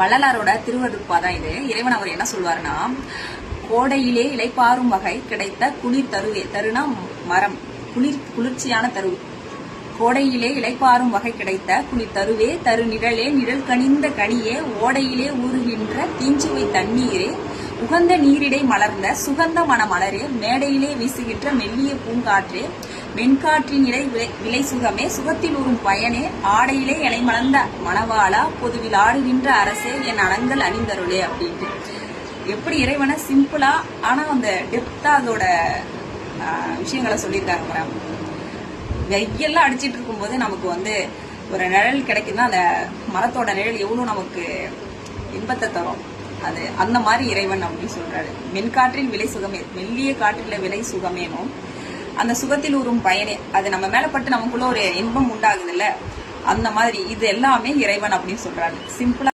வள்ளலாரோட திருவருட்பா தான் இது. இறைவன் அவர் என்ன சொல்வாருன்னா, கோடையிலே இலைப்பாரும் வகை கிடைத்த குளிர் தருவே, தருனா மரம், குளிர்ச்சியான தரு. கோடையிலே இலைப்பாரும் வகை கிடைத்த குளிர் தருவே, தரு நிழலே, நிழல் கனிந்த கனியே, ஓடையிலே ஊறுகின்ற தீஞ்சுவை தண்ணீரே, உகந்த நீரிடை மலர்ந்த சுகந்த மன மலரே, மேடையிலே வீசுகின்ற மெல்லிய பூங்காற்றே, மென்காற்றின் இடை விலை சுகமே, சுகத்தில் ஊறும் பயனே, ஆடையிலே இலை மலர்ந்த மணவாளா, பொதுவில் ஆடுகின்ற அரசே, என் அணங்கள் அணிந்தருளே அப்படின்ட்டு. எப்படி இறைவனை சிம்பிளா ஆனா அந்த டெப்தா அதோட விஷயங்களை சொல்லியிருக்காங்க மேடம். வெய்யெல்லாம் அடிச்சிட்டு இருக்கும் போது நமக்கு ஒரு நிழல் கிடைக்குதுன்னா அந்த மரத்தோட நிழல் எவ்வளவு நமக்கு இன்பத்தை தரும். அது அந்த மாதிரி இறைவன் அப்படின்னு சொல்றாரு. மென்காற்றில் விலை சுகமே, மெல்லிய காற்றில விலை சுகமேனும் அந்த சுகத்தில் ஊறும் பயனே, அது நம்ம மேல பட்டு நமக்குள்ள ஒரு இன்பம் உண்டாகுது இல்ல, அந்த மாதிரி இது எல்லாமே இறைவன் அப்படின்னு சொல்றாரு. சிம்பிளா